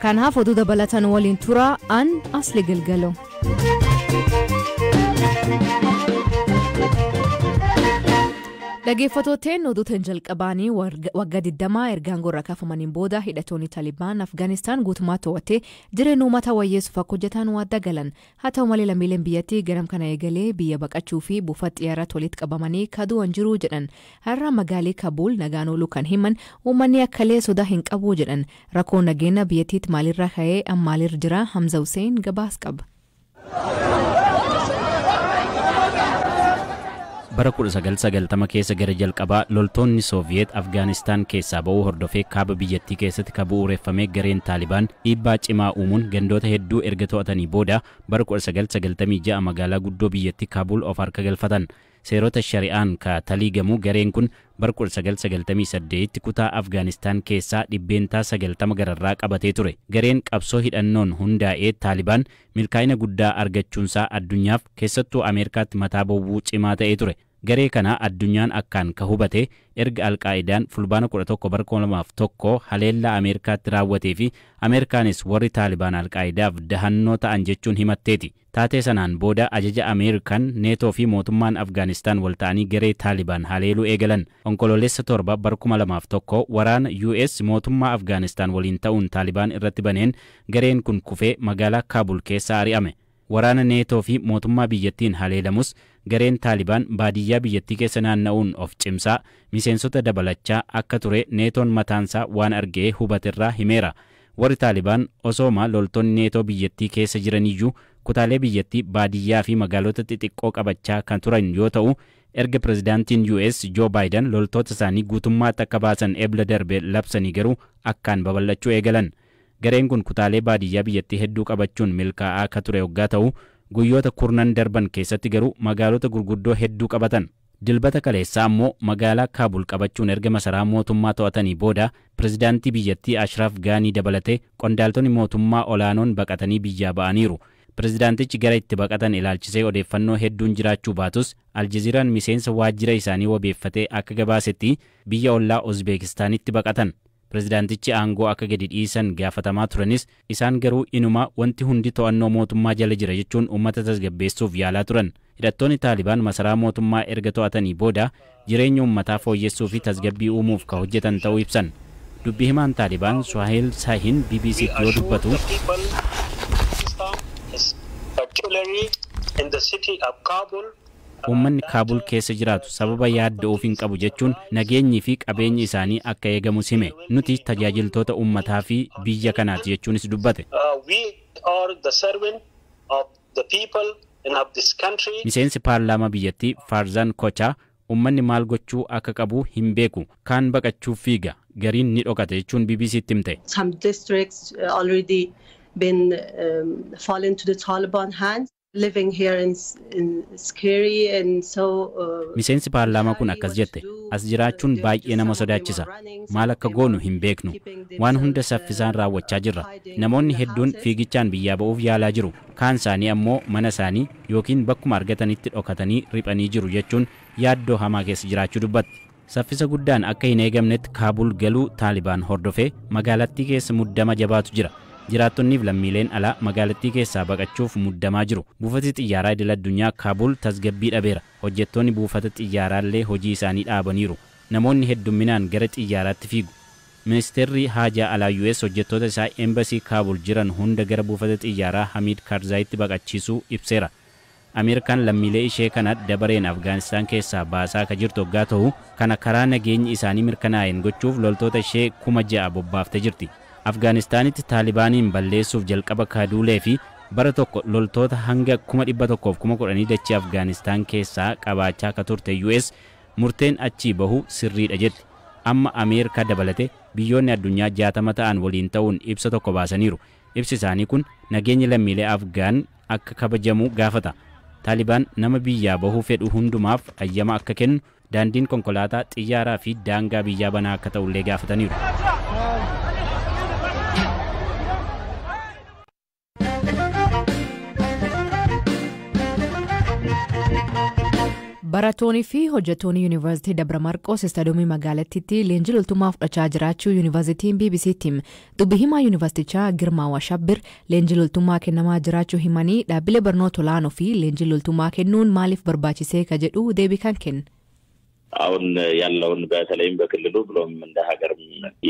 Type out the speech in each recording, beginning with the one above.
Kanaaf oduu dabalatan waliin tura an asli galgalo. Dhaggeeffattoonni oduutiin jalqabanii waggaa 20 ergaan gorra kaafamaniin booda hidhattoonni Taliban Afgaanistaan guutummaa to'attee jireenya uummataa wayyeessuuf akka hojjetan waadda galan. Haa ta'u malee lammiileen biyyattii garam kana eegalee biyya baqachuu fi buufata xiyyaaraa walitti qabamanii kadu'an jiru jedhan. Har'a magaalaa Kaabul nagaan ooluu kan himan uummanni akkalee sodaa hin qabu jedhan. Rakkoon nageenya biyyattiitti maalirra ka'ee ammaalirra jira Hamza Hussein gabaas qaba. Bara 1990 keessa gara jalqabaa loltoonni Sooviyeet Afgaanistaan keessaa ba'uu hordofee kaaba biyyattii keessatti kabu'uureffamee gareen Taalibaan dhiibbaa cimaa uumuun gandoota hedduu erga to'atanii booda bara 1996 magaalaa guddoo biyyattii Kaabul of harka galfatan. Seerota shari'aan ka taliigamu gareen kun bara 1998 kutaa Afgaanistaan keessaa dhibbeentaa 90 gararraa qabatee ture. Gareen qabsoo hidhannoon hundaa'ee Taalibaan milkaa'ina guddaa argachuunsaa addunyaaf keessattuu Ameerikaatti mataa bowwuu cimaa ta'ee ture. Garee kana addunyaan akkaan ka hubate erga Alqaa'idaan fulbaana 11 bara 2001 haleellaa Ameerikaatti raawwatee fi Ameerikaanis warri Taalibaan Alqaa'idaaf dahannoo ta'an jechuun himatteeti. Taatee sanaan booda ajaja Ameerikaan neetoo fi mootummaan Afgaanistaan wal ta'anii garee Taalibaan haleeluu eegalan. Onkololeessa 7 bara 2001 waraana US mootummaa Afgaanistaan waliin ta'uun Taalibaan irratti baneen gareen kun kufee magaalaa Kaabul keessa ari'ame. Waraana neetoo fi mootummaa biyyattiin haleelamus gareen Taalibaan baadiyyaa biyyattii keessa naanna'uun of cimsaa miseensota dabalachaa akka ture neetoon mataansaa waan argee hubaterraa himeera. Warri Taalibaan osooma loltoonni neetoo biyyattii keessa jiraniyyuu kutaalee biyyattii baadiyyaa fi magaalota xixiqqoo qabachaa kan turan yoo ta'u erga pirezidaantiin US Joe Biden loltoota isaanii guutummaatti akka baasan ebla darbe labsanii garuu akkaan babal'achuu eegalan. Gareen kun kutaalee baadiyyaa biyyattii hedduu qabachuun milkaa'aa akka ture waggaa ta'u guyyoota kurnan darban keessatti garuu magaalota gurguddoo hedduu qabatan. Dilbata kaleessaa ammoo magaalaa Kaabul qabachuun erga masaraa mootummaa to'atanii booda pirezidaantii biyyattii Ashraf Gaanii dabalatee qondaaltonni mootummaa olaanoon baqatanii biyyaa ba'aniiru. Pirezidaantichi gara itti baqatan ilaalchisee odeeffannoo hedduun jiraachuu baatus Aljazeeraan miseensa waajjira isaanii wabeeffatee akka gabaasetti biyya ollaa Uzbeekistaanitti baqatan. Pirezidaantichi aangoo akka gadi dhiisan gaafatamaa turanis isaan garuu inuma wanti hundi to'annoo mootummaa jala jira jechuun uummata tasgabbeessuuf yaalaa turan. Hidhattoonni Taalibaan masaraa mootummaa erga to'atanii booda jireenya uummataa fooyyessuu fi tasgabbii uumuuf ka hojjetan ta'uu ibsan. Dubbii himaan Taalibaan Suhail Sahin BBC'tti yoo dubbatu Uummanni Kaabul keessa jiraatu sababa yaadda'uuf hin qabu jechuun nageenyi fi qabeenyi isaanii akka eegamu hime. Nuti tajaajiltoota uummataa fi biyya kanaati jechuunis dubbate. Miseensi paarlaamaa biyyattii Faarzaan Kochaa uummanni maal gochuu akka qabu hin beeku. Kaan baqachuuf fiiga. Gariin ni dhokate jechuun BBC'tti himte. Some districts already been fallen to the Taliban hands. Living here in scary and so Miseensi paarlaamaa kun akkas jette as jiraachuun baay'ee nama sodaachisa maal akka goonu hin beeknu waan hunda saffisaan raawwachaa jirra namoonni hedduun fiigichaan biyyaa ba'uuf yaalaa jiru kaan isaanii ammoo mana isaanii yookiin bakkuma argatanitti dhokatanii riphanii jiru jechuun yaaddoo hamaa keessa jiraachuu dubbatti. Saffisa guddaan akka hin eegamnetti Kaabul galuu Taalibaan hordofee magaalattii keessa muddama jabaatu jira. Jiraattonniif lammiileen alaa magaalattii keessaa baqachuuf muddamaa jiru. Buufati xiyyaaraa idil addunyaa Kaabul tasgabbii dhabeera. Hojjettoonni buufata xiyyaaraallee hojii isaanii dhaabaniiru. Namoonni heddumminaan gara xiyyaaraatti fiigu. Ministeerri Haajaa alaa US hojjettoota isaa Embassy Kaabul jiran hunda gara buufata xiyyaaraa Hamid Karzaayitti baqachiisuu ibseera. Ameerikaan lammiilee ishee kana dabareen Afgaanistaan keessaa baasaa ka jirtu waggaa ta'u kana karaa nageenyi isaanii mirkanaa'een gochuuf loltoota ishee 6,000 bobbaaftee jirti. Afgaanistaanitti Taalibaaniin balleessuuf jalqaba kaaduulee fi bara tokko loltoota hanga 110,000 dachee Afgaanistaan keessaa qabaachaa ka turte US murteen achii bahu sirriidha jetti. Amma Ameerikaa dabalate biyyoonni addunyaa 60 ta'an waliin ta'uun ibsa tokko baasaniiru. Ibsi isaanii kun nageenya lammiilee Afgaan akka kabajamu gaafata. Taalibaan nama biyyaa bahuu fedhu hundumaaf ayyama akka kennu daandiin konkolaataa xiyyaaraa fi daangaa biyyaa banaa akka ta'ullee gaafataniiru. Barattoonni fi hojjettoonni Yuunivarsiitii Dabra Marqos istaadiyoomii magaalattiitti leenjii loltummaa fudhachaa jiraachuu Yuunivarsiitiin BBC'tti dubbi himaa Yuunivarsiitichaa Girmaa Washabbir leenjii loltummaa kennamaa jiraachuu himanii dhaabbilee barnoota olaanoo fi leenjii loltummaa kennuun maaliif barbaachisee ka jedhu deebii kan kenna. አሁን ያለውን በተለይም በክልሉ ብሎም እንደ ሀገር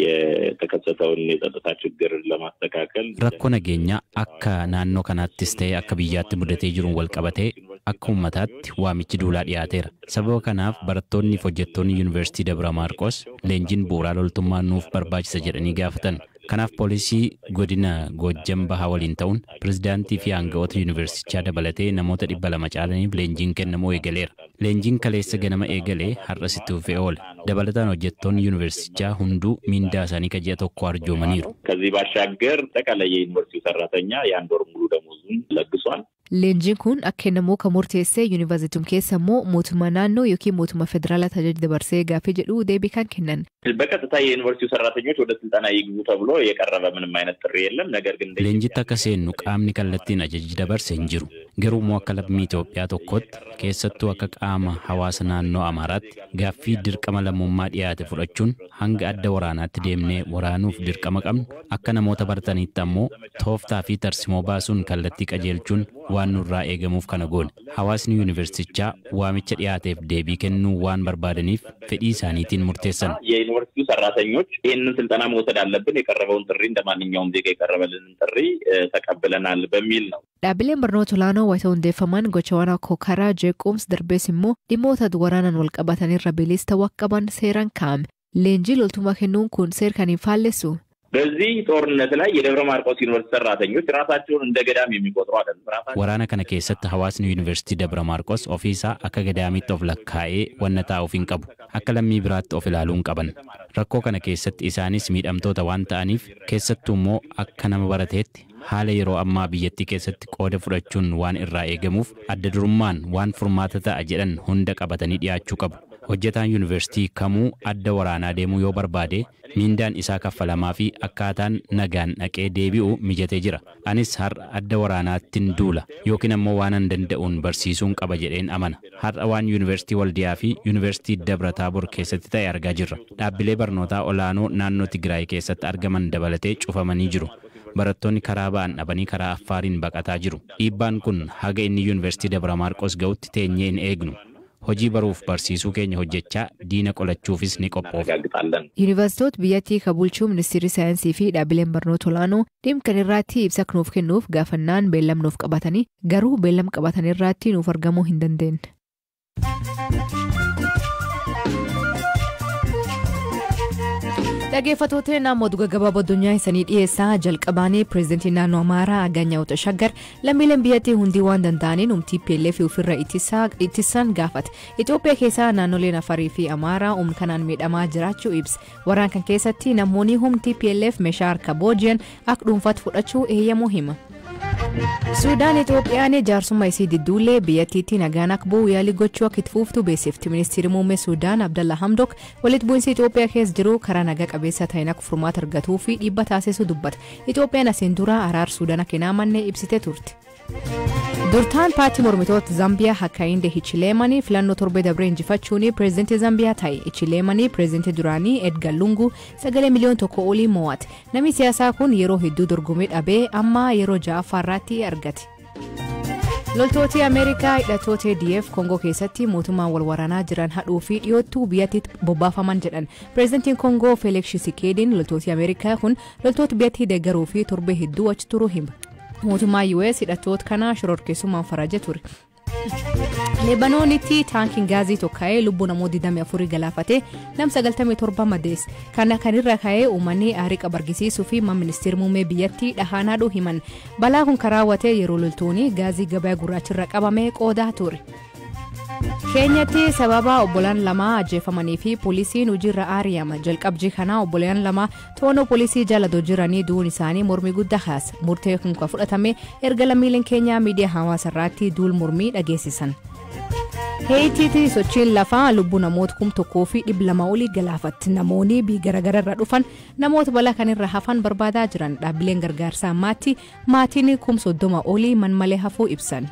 የተከሰተውን የጸጥታ ችግር ለማስተካከል rakkoo nageenyaa akka naannoo kanaattis ta'e akka biyyaatti mudatee jiruun wal qabatee akka ummataatti waamichi duulaa dhiyaateera. Sababa kanaaf barattoonni fi hojjettoonni Yuunivarsiitii Dabra Marqos leenjiin bu'uuraa loltummaa nuuf barbaachisa jedhanii gaafatan. Kanaaf poolisii godina Gojjam Bahaa waliin ta'uun pirezidaantii fi aangawoota yuunivarsiitichaa dabalatee namoota 200 caalaniif leenjiin kennamuu eegaleera. Leenjiin kaleessa ganama eegalee har'a sitti fufee oole. Dabalataan hojjettoonni yuunivarsiitichaa hunduu miindaa isaanii ka ji'a tokko arjoomaniiru. ከዚህ ባሻገር ጠቅላላ የዩኒቨርሲቲው ሰራተኛ የአንድ ወር ሙሉ ደሞዙን ለግሷል. Leenjiin kun akka kennamuu kan murteessee yuunivarsiitiin keessa immoo mootummaa naannoo yookiin mootummaa federaalaa tajaajila dabarsee gaafii jedhu deebii kan kennan. በቀጥታ የዩኒቨርሲቲው ሰራተኞች ወደ ስልጠና ይግቡ ተብሎ የቀረበ ምንም አይነት ጥሪ የለም። ነገር ግን leenjitti akka seennu qaamni kallattiin ajaji dabarse hin jiru. Garuu immoo akka lammii Itoophiyaa tokkotti keessattuu akka qaama hawaasa naannoo Amaaraatti gaaffii dirqama lammummaa dhiyaate fudhachuun hanga adda waraanaatti deemnee waraanuuf dirqama qabnu akka namoota barataniitti ammoo tooftaa fi tarsimoo baasuun kallattii qajeelchuun waan nurraa eegamuuf kana goone. Hawaasni yuunivarsiitichaa waamicha dhiyaateef deebii kennuu waan barbaadaniif fedhii isaaniitiin murteessan. የዩኒቨርሲቲው ሰራተኞች ይህንን ስልጠና መውሰድ አለብን የቀረበውን ጥሪ እንደማንኛውም ዜጋ የቀረበልን ጥሪ ተቀብለናል በሚል ነው። Dhaabbileen barnoota olaanoo wayita hundeeffaman gochawwan akka karaa jeequmsa darbees immoo dhimmoota waraanaan wal qabatanirra bilisa ta'uu qaban seeraan kaa'ame. Leenjii loltummaa kennuun kun seera kan hin faallessu. በዚህ ጦርነት ላይ የደብረ ማርቆስ ዩኒቨርሲቲ ሰራተኞች ራሳቸውን እንደ ገዳም የሚቆጥሩ አይደለም። Waraana kana keessatti hawaasni yuunivarsiitii Dabra Marqos ofiisaa akka gadaamiitti of lakkaa'ee wannataa of hin qabu. Akka lammii biraatti of ilaaluun qaban. Rakkoo kana keessatti isaanis miidhamtoota waan ta'aniif keessattuu immoo akka nama barateetti haala yeroo ammaa biyyattii keessatti qooda fudhachuun waan irraa eegamuuf adda durummaan waan furmaata ta'a jedhan hunda qabatanii dhiyaachuu qabu. Hojjetaan yuunivarsiitii kamuu adda waraanaa deemuu yoo barbaade miindaan isaa kaffalamaa fi akkaataan nagaan dhaqee deebi'u mijatee jira. Anis har'a adda waraanaattiin duula yookiin ammoo waan an danda'uun barsiisuun qaba jedheen amana. Har'a waan yuunivarsiitii Waldiyaa fi yuunivarsiitii Dabra Taabor keessatti ta'e argaa jirra. Dhaabbilee barnootaa olaanoo naannoo Tigraay keessatti argaman dabalatee cufamanii jiru. Barattoonni karaa ba'an dhabanii karaa Affaariin baqataa jiru. Dhiibbaan kun haga inni yuunivarsiitii Dabra Marqos ga'utti teenyee hin eegnu. Hojii baruuf barsiisuu keenya hojjechaa diina qolachuufis ni qophoofna. Yuunivarsiitota biyyattii ka bulchuu ministeerri saayinsii fi dhaabbileen barnoota olaanoo dhimma kana irratti ibsa nuuf kennuuf gaafannaan beellam nuuf qabatanii garuu beellam qabatan irratti nuuf argamuu hin dandeenye. Dhaggeeffattoota naannoo gabaabaa addunyaa isanii dhiyeessaa jalqabaanii pireezidantii naannoo Amaaraa Hagayya Utashaggar lammiileen biyyattii hundi waan danda'aniin TPLF ofirra ittisan gaafate. Itoophiyaa keessaa naannoleen Afaarii fi Amaaraa humna kanaan miidhamaa jiraachuu ibsa. Waraana kan keessatti namoonni humna TPLF meeshaa harka booji'an akka dhuunfaatti fudhachuu eeyyamuu hima. Suudaan Itoophiyaan jaarsummaa isii didduulee biyyattiitti nagaan akka bu'u yaalii gochuu akka itti fuftu beeksifti. Ministeerri muummee Suudaan Abdalla Hamdok walitti bu'iinsi Itoophiyaa keessa jiru karaa nagaa qabeessa ta'een akka furmaata argatuu fi dhiibbaa taasisuu dubbata. Itoophiyaan asiin dura araara Suudaan akka hin amanne ibsitee turte. Durtaan paartii mormitoota Zambiyaa Hakainde Hichileemanii filannoo torbee dabree injifachuun pireezidantii Zambiyaa ta'e. Hichileemanii pireezidantii duraanii Edgar Lungu sagalee miliyoona tokko olii mo'ate. Namni siyaasaa kun yeroo hedduu dorgomee dhabee amma yeroo ja'affaarratti argate. Loltooti Ameerikaa hidhattoota DF Kongo keessatti mootummaan wal waraanaa jiran hadhuu fi dhiyoottuu biyyattiitti bobbaafaman jedhan. Pireezidantiin Kongo Felix Tshisekedi loltooti Ameerikaa kun loltoota biyyattii deeggaruu fi torbee hedduu achi turuu hima. Mootummaa US hidhattoota kana shororkeessummaan farajee ture. Leebanoonitti taankiin gaazii tokka'ee lubbuu namoota 24 galaafate nam 97 madeesse. Kana kanirra ka'ee uummanni aarii qabargisiisuu fi ministeerri muummee biyyattii dhahaanaadhu himan. Balaa kun karaawwatee yeroo loltoonni gaazii gabaa gurraachirra qabamee qoodaa ture. Keenyatti sababa obbolaan lama ajjeefamanii fi poolisiin hojiirra aariyama. Jalqabjii kana obbolaan lama toonoo poolisii jala jiranii du'uun isaanii mormii guddaa kaasa. Murtee kun kan fudhatame erga lammiileen Keenyaa miidiyaa hawaasarraatti duul mormii dhageessisan. Heetiitti sochiin lafaa lubbuu namoota 1,200 olii galaafatti. Namoonni biyya garagararra dhufan namoota balaa kanirra hafan barbaadaa jiran. Dhaabbileen gargaarsaa maatiin 30,000 olii man malee hafuu ibsan.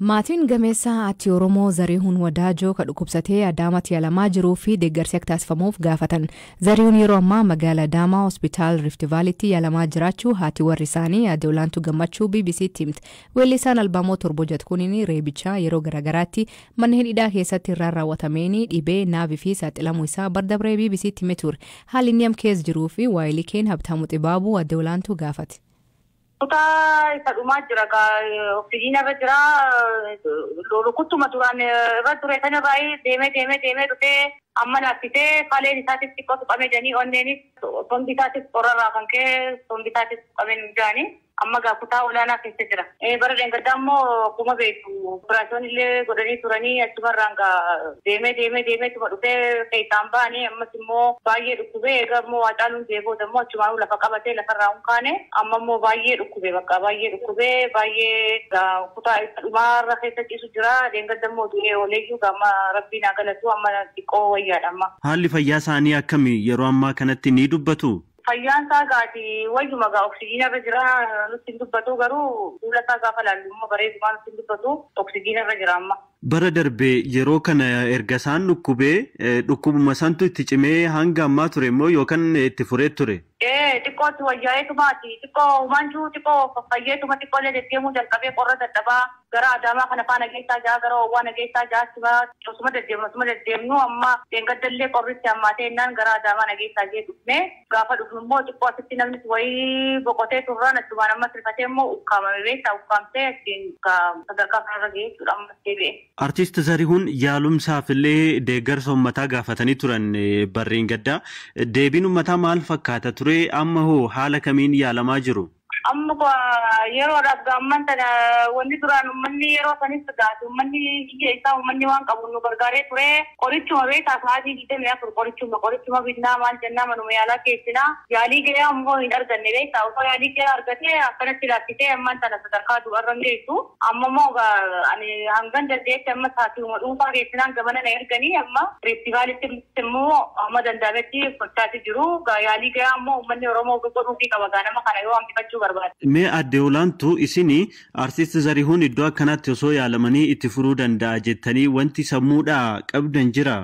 Maatiin gameessaa ati Oromoo Zarihuun Wadaajoo ka dhukkubsatee Adaamatti yaalamaa jiruu fi deeggarsi akka taasifamuuf gaafatan. Zarihuun yeroo ammaa magaalaa Adaamaa Hospitaal Rift Valleytti yaalamaa jiraachuu haati warri isaanii Aadde Olaantuu Gammachuu BBC'tti himte. Weellisaan albaamoo torbojat kuniin reebichaa yeroo garagaraatti manneen hidhaa keessatti irraan raawwatameenii dhibee naavii fi saaxilamuu isaa bardabree BBC'tti hime ture. Haalli inni amma keessa jiruu fi waa'ilii keen Habtaamuu Xibaabuu Aadde Olaantuu gaafate. Isa dhumaa jira oksijiina irra jira rukuttuma duraan irra ture sana irraa deemee dhufee amma laaffisee kaleen isaatis xiqqoo tuqamee janii onneenis sombi isaatis qorrarraa kan ka'e sombi isaatis tuqamee nu jaanii amma kutaa olaanaa keessa jira. Bara deengaddaa immoo akkuma beektu operaasyoon illee godhanii turanii achumarraan deemee tuma dhufee keessaan ba'anii ammas immoo baay'ee dhukkubee egaa immoo Hacaaluun deebooda immoo achumaanuu lafa qabatee lafarraa hunkaane amma immoo baay'ee dhukkubee bakka baay'ee dhukkubee baay'ee kutaa dhumaarra keessa ciisu jira. Deengadda immoo du'ee ooleeyyuu amma rabbiin haa galatu amma xiqqoo wayyaadha amma. Haalli fayyaa isaanii akkamii yeroo ammaa kanatti ni dubbatu? Fayyaan isaa gaati wayyuma oksijiina irra jira nutti hin dubbatu garuu fuula isaa gaafa laallu immoo bareedumaa nutti hin dubbatu oksijiina irra jira amma. Bara darbee yeroo kana erga isaan dhukkubuma santu itti cimee hanga ammaa ture immoo yookaan itti furee ture? Xiqqootti wayyaa'eetumaati xiqqoo manjuu xiqqoo fayyeetuma xiqqoolee deddeemuu jalqabee qorra dadhabaa gara Adaamaa kana faana geessaa jaa gara Owwaa nageessaa jaa osuma deddeemnu amma deengaddallee qorritti hammaatee innaan gara Adaamaa nageessaa jee dhufne gaafa dhufnu immoo xiqqoo asitti namni wayii boqotee turraan achumaan ammas rifatee immoo ukkaamame beektaa ukkaamtee ittiin sadarkaa kanarra ga'ee jechuudha ammas deebi'e. Artiist Zarihuun yaalumsaaf illee deeggarsa uummataa gaafatanii turan barreen gaddaa deebiin uummataa maal fakkaata ture amma hoo haala kamiin yaalamaa jiru? Amma yeroodhaaf gaamman sana wanni duraan uummanni yeroo sanis gaati uummanni biyya isaa uummanni waan qabu nu gargaaree ture qorichuma beekaa sa'aatii 24 qorichuma binnaa maal jennaa manuma yaalaa keessinaa yaalii ga'ee ammoo hin arganne beektaa osoo yaalii ga'ee argatee akkanatti laaffisee amman sana sadarkaa du'arra hin geessu amma immoo ani hangan dandeetti amma saatiuma dhuunfaa keessinaan gamana na erganii amma reeftivaalitti immoo amma danda'ametti gochaati jiru yaalii ga'ee ammoo uummanni Oromoo godhuufii qaba gaanama kana yoo hambifachuu barbaada. Mee Aadde Olaantuu isinii artiist Zarihuun iddoo akkanatti osoo yaalamanii itti furuu danda'a jettanii wanti sammuudhaa qabdan jira?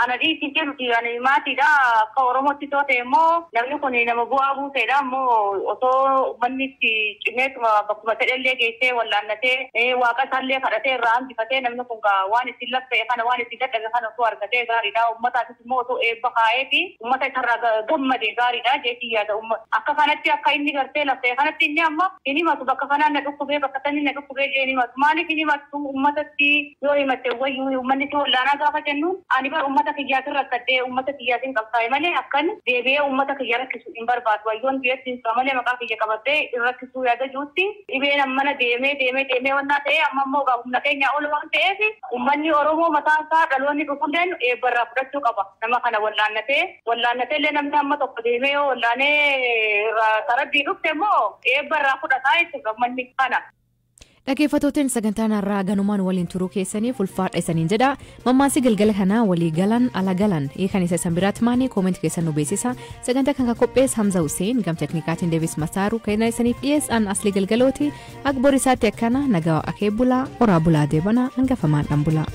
Ana dhiitii jedhuti ani maatiidha akka Oromootti too ta'e immoo namni kun nama bu'aa buuseedha immoo osoo uummanni itti cimeetuma bakkuma fedhellee geessee wallaannatee waaqa isaallee kadhatee irraa hambifatee namni kun waan ittiin laffa'e kana waan ittiin dadhabe kana osoo argatee gaariidha uummataafis immoo osoo eebba kaa'ee fi uummata isarraa gammadee gaariidha jeetii yaada akka kanatti akka inni gartee laffa'e kanatti inni amma hin himatu bakka kanaan na dhukkubee bakka sanni na dhukkubee jee hin himatu maaliif hin himatu uummatatti yoo himatte wayyuu uummanni si wallaanaa gaafa jennuun ani bara uummata kiyyaatiin rakkadhee uummata kiyyaatiin qabsaa'e malee akkan deebi'ee uummata kiyya rakkisuu hin barbaadu wayyoon biyyattiin malee maqaa kiyya qabattee rakkisuu yaada jirutti dhibeen ammana deemee wannaa ta'ee amma immoo humna keenya ol waan ta'eef uummanni Oromoo mataa isaa dhaloonni dhufulleen eebbarraa fudhachuu qaba nama kana wallaannatee illee namni amma tokko deemee yoo wallaanee tarabbii dhufte immoo eebbarraa fudhataa jechuudha manni kana. Dhaggeeffattoonni sagantaan har'aa ganumaan waliin turuu keessaniif ulfaadha isaniin jedha. Mammaasii galgala kanaa walii galan ala galan kan isa isan biraatti maanii koomentii keessan nu beeksisa. Sagantaa kan qophees Hamza Hussein gam teknikaatiin Deevis Masaaru kan isaniif dhiyeessan Aslii Galgalooti akbor isaatti akkana nagaa akee bulaa horaa bulaa deebana hangafamaan dhan bulaa.